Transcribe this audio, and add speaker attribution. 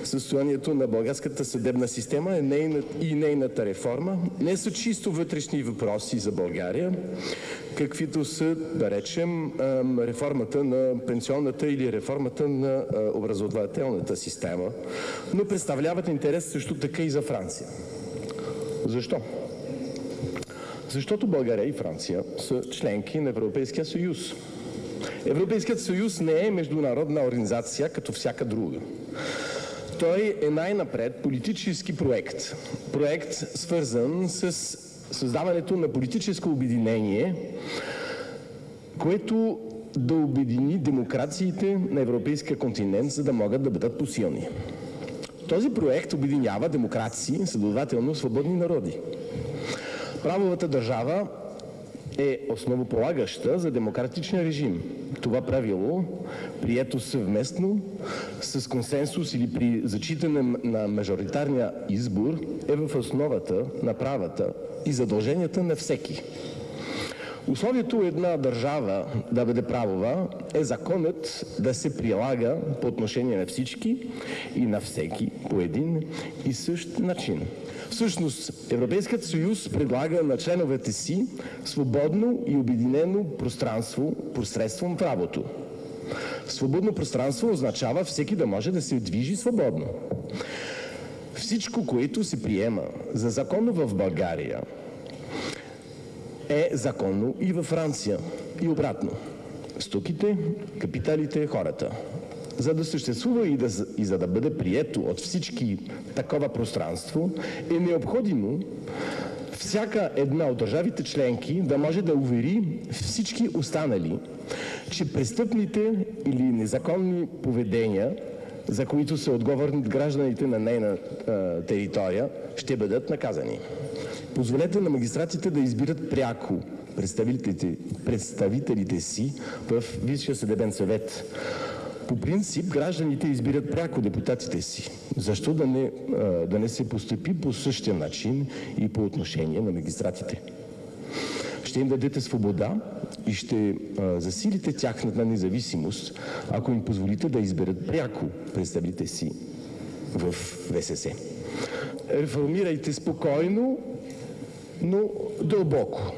Speaker 1: състоянието на българската съдебна система и нейната реформа не са чисто вътрешни въпроси за България, каквито са, да речем, реформата на пенсионната или реформата на образователната система, но представляват интерес също така и за Франция. Защо? Защото България и Франция са членки на Европейския съюз. Европейският съюз не е международна организация като всяка друга. Той е най-напред политически проект. Проект, свързан с създаването на политическо обединение, което да обедини демокрациите на европейския континент, за да могат да бъдат посилни. Този проект обединява демокрации, следователно свободни народи. Правовата държава е основополагаща за демократичен режим. Това правило, прието съвместно с консенсус или при зачитане на мажоритарния избор, е в основата на правата и задълженията на всеки. Условието една държава да бъде правова е законът да се прилага по отношение на всички и на всеки по един и същ начин. Всъщност, Европейският съюз предлага на членовете си свободно и обединено пространство посредством правото. Свободно пространство означава всеки да може да се движи свободно. Всичко, което се приема за законно в България, е законно и във Франция. И обратно. Стоките, капиталите, хората. За да съществува и за да бъде прието от всички такова пространство, е необходимо всяка една от държавите членки да може да увери всички останали, че престъпните или незаконни поведения, за които са отговорни гражданите на нейна територия, ще бъдат наказани. Позволете на магистратите да избират пряко представителите си в Висшия съдебен съвет. По принцип, гражданите избират пряко депутатите си. Защо да не се постъпи по същия начин и по отношение на магистратите? Ще им дадете свобода и ще засилите тяхната независимост, ако им позволите да изберат пряко представителите си в ВСС. Реформирайте спокойно, но дълбоко.